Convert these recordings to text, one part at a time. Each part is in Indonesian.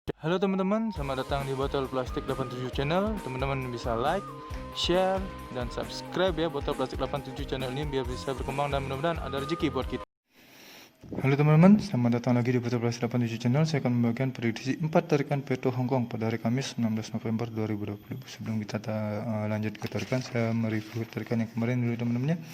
Halo teman-teman, selamat datang di Botol Plastik 87 Channel. Teman-teman bisa like, share, dan subscribe ya Botol Plastik 87 Channel ini biar bisa berkembang dan mudah-mudahan ada rezeki buat kita. Halo teman-teman, selamat datang lagi di Botol Plastik 87 Channel. Saya akan membagikan prediksi 4 tarikan peto Hong Kong pada hari Kamis 16 November 2020. Sebelum kita lanjut ke tarikan, saya mereview tarikan yang kemarin dulu teman-temannya.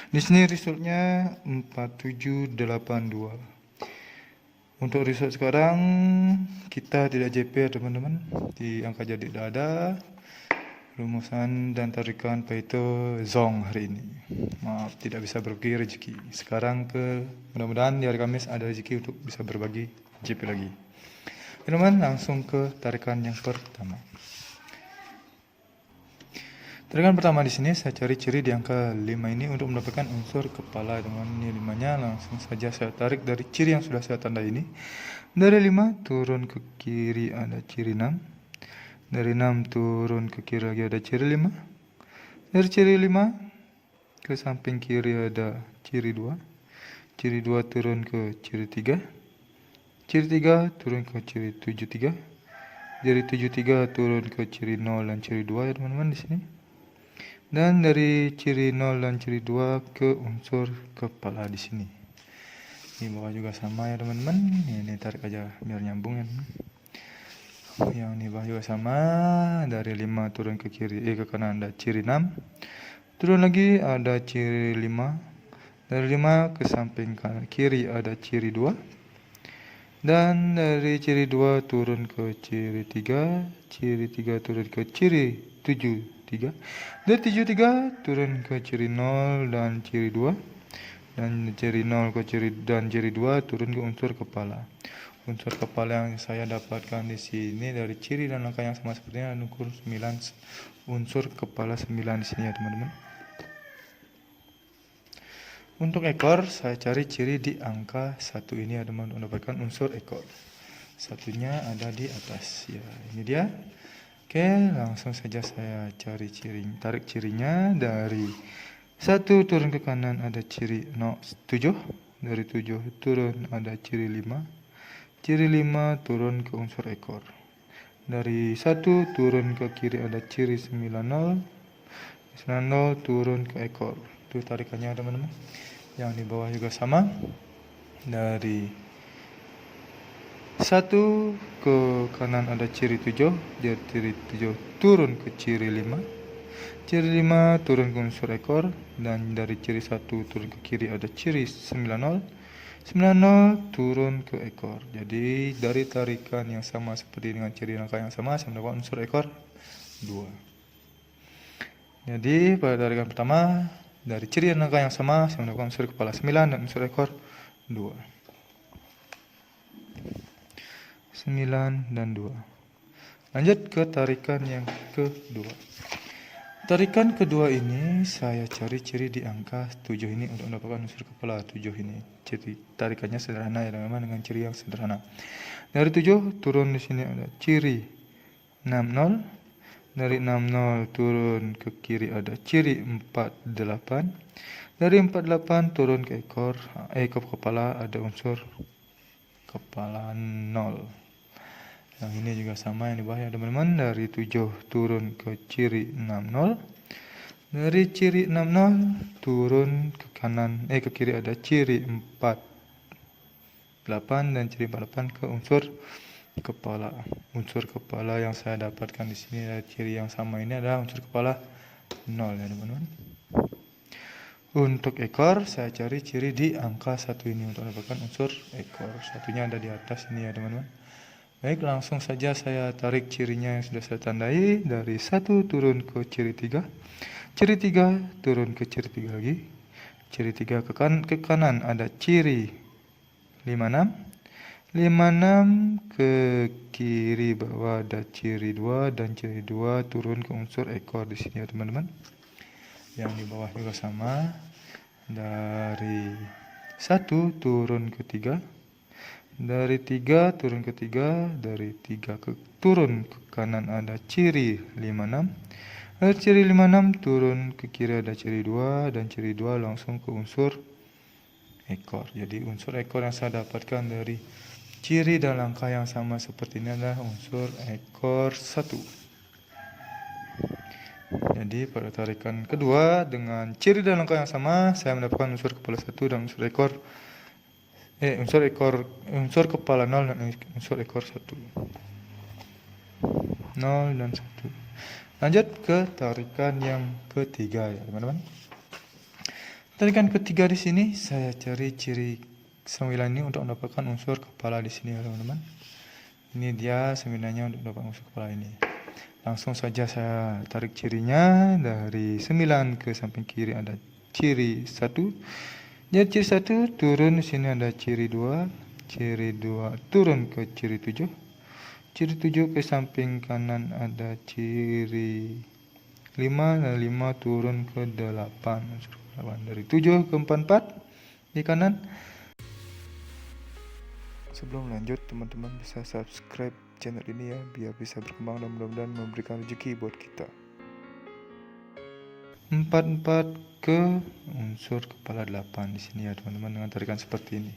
Di sini resultnya 4782. Untuk result sekarang kita tidak JP ya teman-teman, di angka jadi tidak ada. Rumusan dan tarikan Paito Zong hari ini. Maaf tidak bisa berbagi rezeki. Sekarang mudah-mudahan di hari Kamis ada rezeki untuk bisa berbagi JP lagi. Teman-teman langsung ke tarikan yang pertama. Tarikan pertama di sini saya cari ciri di angka 5 ini untuk mendapatkan unsur kepala teman-teman. Ini 5-nya langsung saja saya tarik dari ciri yang sudah saya tandai ini. Dari 5 turun ke kiri ada ciri 6. Dari 6 turun ke kiri lagi ada ciri 5. Dari ciri 5 ke samping kiri ada ciri 2. Ciri 2 turun ke ciri 3. Ciri 3 turun ke ciri 73. Dari 73 turun ke ciri 0 dan ciri 2 ya teman-teman di sini. Dan dari ciri 0 dan ciri 2 ke unsur kepala di sini. Di bawah juga sama ya teman-teman. Ini tarik aja biar nyambung ya teman. Yang di bawah juga sama. Dari 5 turun ke kiri ke kanan ada ciri 6. Turun lagi ada ciri 5. Dari 5 ke samping kanan kiri ada ciri 2. Dan dari ciri 2 turun ke ciri 3. Ciri 3 turun ke ciri 73. Dari 73 turun ke ciri 0 dan ciri 2. Dan ciri 0 ke ciri 2 turun ke unsur kepala. Unsur kepala yang saya dapatkan di sini dari ciri dan angka yang sama sepertinya ada ukur 9, unsur kepala 9 di sini ya teman-teman. Untuk ekor saya cari ciri di angka 1 ini ya teman-teman, mendapatkan unsur ekor. Satunya ada di atas ya, ini dia. Oke, langsung saja saya cari tarik cirinya. Dari 1 turun ke kanan ada ciri 7. Dari 7 turun ada ciri 5. Ciri 5 turun ke unsur ekor. Dari 1 turun ke kiri ada ciri 90. 90 turun ke ekor. Itu tarikannya teman-teman. Yang di bawah juga sama. Dari 1 ke kanan ada ciri 7. Dari ciri 7 turun ke ciri 5. Ciri 5 turun ke unsur ekor. Dan dari ciri 1 turun ke kiri ada ciri 90. 90 turun ke ekor. Jadi dari tarikan yang sama seperti dengan ciri angka yang sama, saya mendapatkan unsur ekor 2. Jadi pada tarikan pertama dari ciri dan angka yang sama, saya mendapatkan unsur kepala 9 dan unsur ekor 2. 9 dan 2. Lanjut ke tarikan yang kedua. Tarikan kedua ini saya cari ciri di angka 7 ini untuk mendapatkan unsur kepala 7 ini. Jadi tarikannya sederhana ya teman-teman, dengan ciri yang sederhana. Dari 7 turun di sini ada ciri 60. Dari 60 turun ke kiri ada ciri 48. Dari 48 turun ke ke kepala ada unsur kepala 0. Yang ini juga sama yang di bawah ya teman-teman. Dari 7 turun ke ciri 60. Dari ciri 60 turun ke kanan ke kiri ada ciri 48 dan ciri 48 ke unsur kepala. Unsur kepala yang saya dapatkan di sini dari ciri yang sama ini adalah unsur kepala 0 ya teman-teman. Untuk ekor saya cari ciri di angka 1 ini untuk mendapatkan unsur ekor. Satunya ada di atas ini ya teman-teman. Baik, langsung saja saya tarik cirinya yang sudah saya tandai. Dari 1 turun ke ciri 3. Ciri 3 turun ke ciri 3 lagi. Ciri 3 ke kanan ada ciri 56. 56 ke kiri bawah ada ciri 2 dan ciri 2 turun ke unsur ekor di sini ya teman-teman. Yang di bawah juga sama. Dari 1 turun ke 3. Dari 3 turun ke 3, dari 3 turun ke kanan ada ciri 56. Dari ciri 56 turun ke kiri ada ciri 2 dan ciri 2 langsung ke unsur ekor. Jadi unsur ekor yang saya dapatkan dari Ciri dan langkah yang sama seperti ini adalah unsur ekor 1. Jadi pada tarikan kedua dengan ciri dan langkah yang sama, saya mendapatkan unsur kepala 1 dan unsur kepala 0 dan unsur ekor 1. 0 dan 1. Lanjut ke tarikan yang ketiga ya teman-teman. Tarikan ketiga di sini saya cari ciri 9 ini untuk mendapatkan unsur kepala di sini ya teman-teman. Ini dia 9-nya untuk mendapatkan unsur kepala ini. Langsung saja saya tarik cirinya. Dari 9 ke samping kiri ada ciri 1. Jadi ciri 1 turun di sini ada ciri 2. Ciri 2 turun ke ciri 7. Ciri 7 ke samping kanan ada ciri 5. Dan 5 turun ke 8. Dari 7 ke 4 di kanan. Sebelum lanjut, teman-teman bisa subscribe channel ini ya, biar bisa berkembang dan mudah-mudahan memberikan rezeki buat kita. 4 ke unsur kepala 8 di sini ya teman-teman, dengan tarikan seperti ini.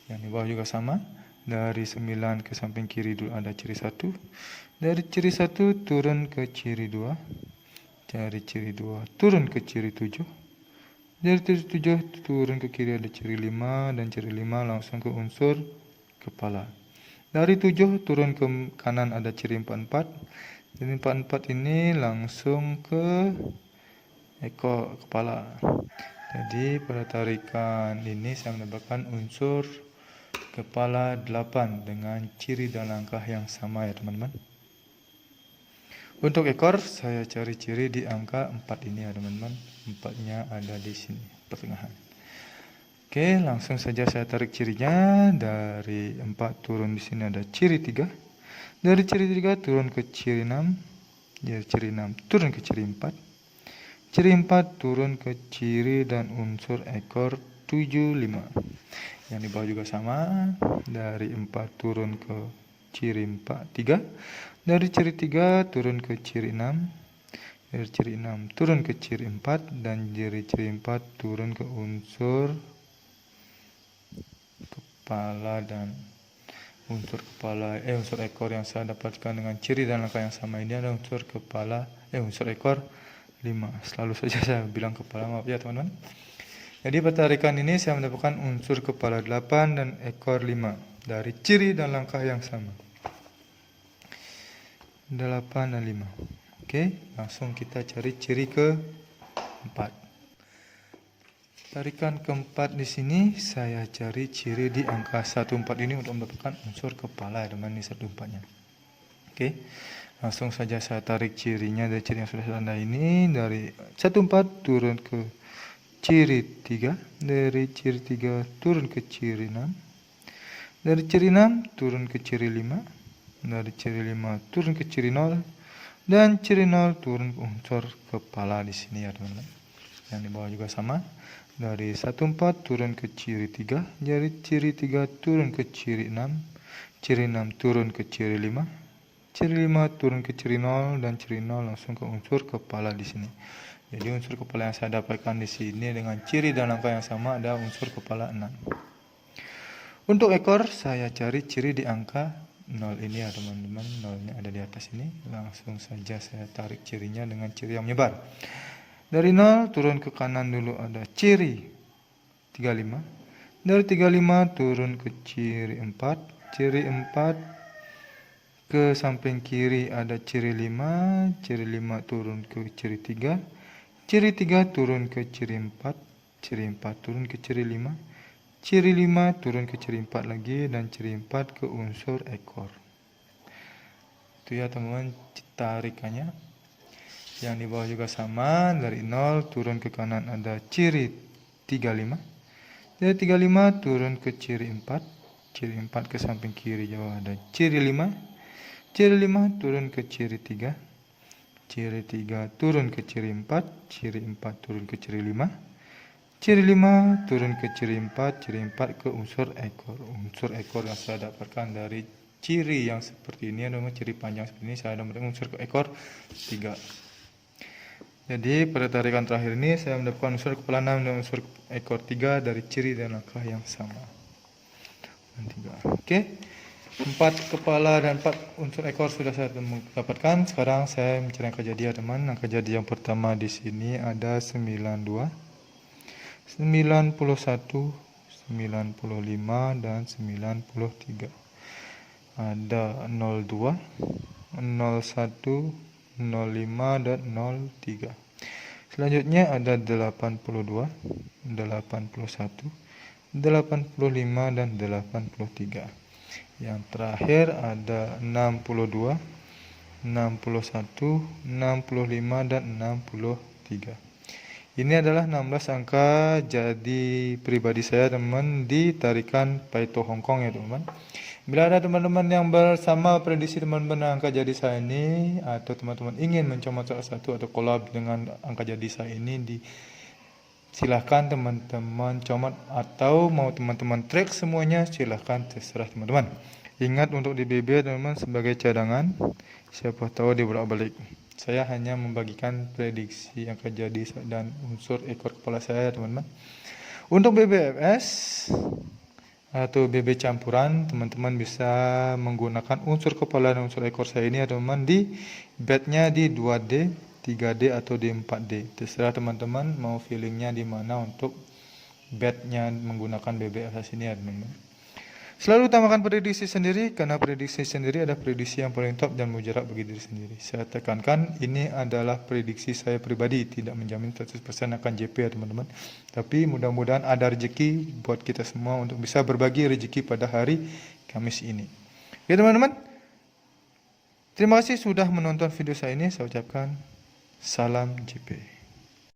Yang di bawah juga sama. Dari 9 ke samping kiri dulu ada ciri 1. Dari ciri 1 turun ke ciri 2. Dari ciri 2 turun ke ciri 7. Dari ciri 7 turun ke kiri ada ciri 5. Dan ciri 5 langsung ke unsur kepala. Dari 7 turun ke kanan ada ciri 44. Jadi 44 ini langsung ke ekor kepala. Jadi pada tarikan ini saya mendapatkan unsur kepala 8 dengan ciri dan langkah yang sama ya teman-teman. Untuk ekor saya cari ciri di angka 4 ini ya teman-teman. 4-nya ada di sini pertengahan. Oke, langsung saja saya tarik cirinya. Dari 4 turun di sini ada ciri 3. Dari ciri 3 turun ke ciri 6. Dari ciri 6 turun ke ciri 4. Ciri 4 turun ke ciri dan unsur ekor 75. Yang di bawah juga sama. Dari 4 turun ke ciri 3. Dari ciri 3 turun ke ciri 6. Dari ciri 6 turun ke ciri 4. Dan dari ciri 4 turun ke unsur kepala dan unsur ekor yang saya dapatkan dengan ciri dan langkah yang sama ini adalah unsur ekor 5. Selalu saja saya bilang kepala, maaf ya teman-teman. Jadi pada tarikan ini saya mendapatkan unsur kepala 8 dan ekor 5 dari ciri dan langkah yang sama. 8 dan 5. Oke, langsung kita cari ciri ke-4. Tarikan keempat di sini saya cari ciri di angka 14 ini untuk mendapatkan unsur kepala ya teman, ini 14-nya. Oke, langsung saja saya tarik cirinya dari ciri yang sudah saya tanda ini. Dari 14 turun ke ciri 3. Dari ciri 3 turun ke ciri 6. Dari ciri 6 turun ke ciri 5. Dari ciri 5 turun ke ciri 0. Dan ciri 0 turun ke unsur kepala di sini ya teman-teman. Yang di bawah juga sama. Dari 14 turun ke ciri 3. Dari ciri 3 turun ke ciri 6. Ciri 6 turun ke ciri 5. Ciri 5 turun ke ciri 0. Dan ciri 0 langsung ke unsur kepala di sini. Jadi unsur kepala yang saya dapatkan di sini dengan ciri dan langkah yang sama ada unsur kepala 6. Untuk ekor saya cari ciri di angka 0 ini ya teman-teman. 0-nya ada di atas ini. Langsung saja saya tarik cirinya dengan ciri yang menyebar. Dari 0 turun ke kanan dulu ada ciri 35. Dari 35 turun ke ciri 4. Ciri 4 ke samping kiri ada ciri 5. Ciri 5 turun ke ciri 3. Ciri 3 turun ke ciri 4. Ciri 4 turun ke ciri 5. Ciri 5 turun ke ciri 4 lagi. Dan ciri 4 ke unsur ekor. Itu ya teman-teman tarikannya. Yang di bawah juga sama. Dari 0 turun ke kanan ada ciri 35. Dari 35 turun ke ciri 4. Ciri 4 ke samping kiri jauh ada ciri 5. Ciri 5 turun ke ciri 3. Ciri 3 turun ke ciri 4. Ciri 4 turun ke ciri 5. Ciri 5 turun ke ciri 4. Ciri 4 ke unsur ekor. Unsur ekor yang saya dapatkan dari ciri yang seperti ini adalah ciri panjang seperti ini. Saya dapatkan unsur ekor 3. Jadi pada tarikan terakhir ini saya mendapatkan unsur kepala 6 dan unsur ekor 3 dari ciri dan langkah yang sama. dan 3. Oke. 4 kepala dan 4 unsur ekor sudah saya dapatkan. Sekarang saya mencari angka jadi ya teman. Angka jadi yang pertama di sini ada 92, 91, 95 dan 93. Ada 02, 01, 05 dan 03. Selanjutnya ada 82, 81, 85 dan 83. Yang terakhir ada 62, 61, 65 dan 63. Ini adalah 16 angka jadi pribadi saya teman di tarikan Paito Hong Kong ya teman. Bila ada teman-teman yang bersama prediksi teman-teman angka jadi saya ini, atau teman-teman ingin mencoba salah satu atau collab dengan angka jadi saya ini, silahkan teman-teman comot atau mau teman-teman track semuanya, silahkan, terserah teman-teman. Ingat untuk di BB teman-teman sebagai cadangan, siapa tahu dibolak-balik. Saya hanya membagikan prediksi angka jadi dan unsur ekor kepala saya teman-teman. Untuk BBFS atau BB campuran, teman-teman bisa menggunakan unsur kepala dan unsur ekor saya ini ya teman-teman di bednya di 2D, 3D atau di 4D. Terserah teman-teman mau feelingnya di mana untuk bednya menggunakan BBFS ini ya teman-teman. Selalu utamakan prediksi sendiri, karena prediksi sendiri adalah prediksi yang paling top dan mujarab bagi diri sendiri. Saya tekankan ini adalah prediksi saya pribadi, tidak menjamin 100% akan JP ya teman-teman. Tapi mudah-mudahan ada rezeki buat kita semua untuk bisa berbagi rezeki pada hari Kamis ini. Ya teman-teman, terima kasih sudah menonton video saya ini. Saya ucapkan salam JP.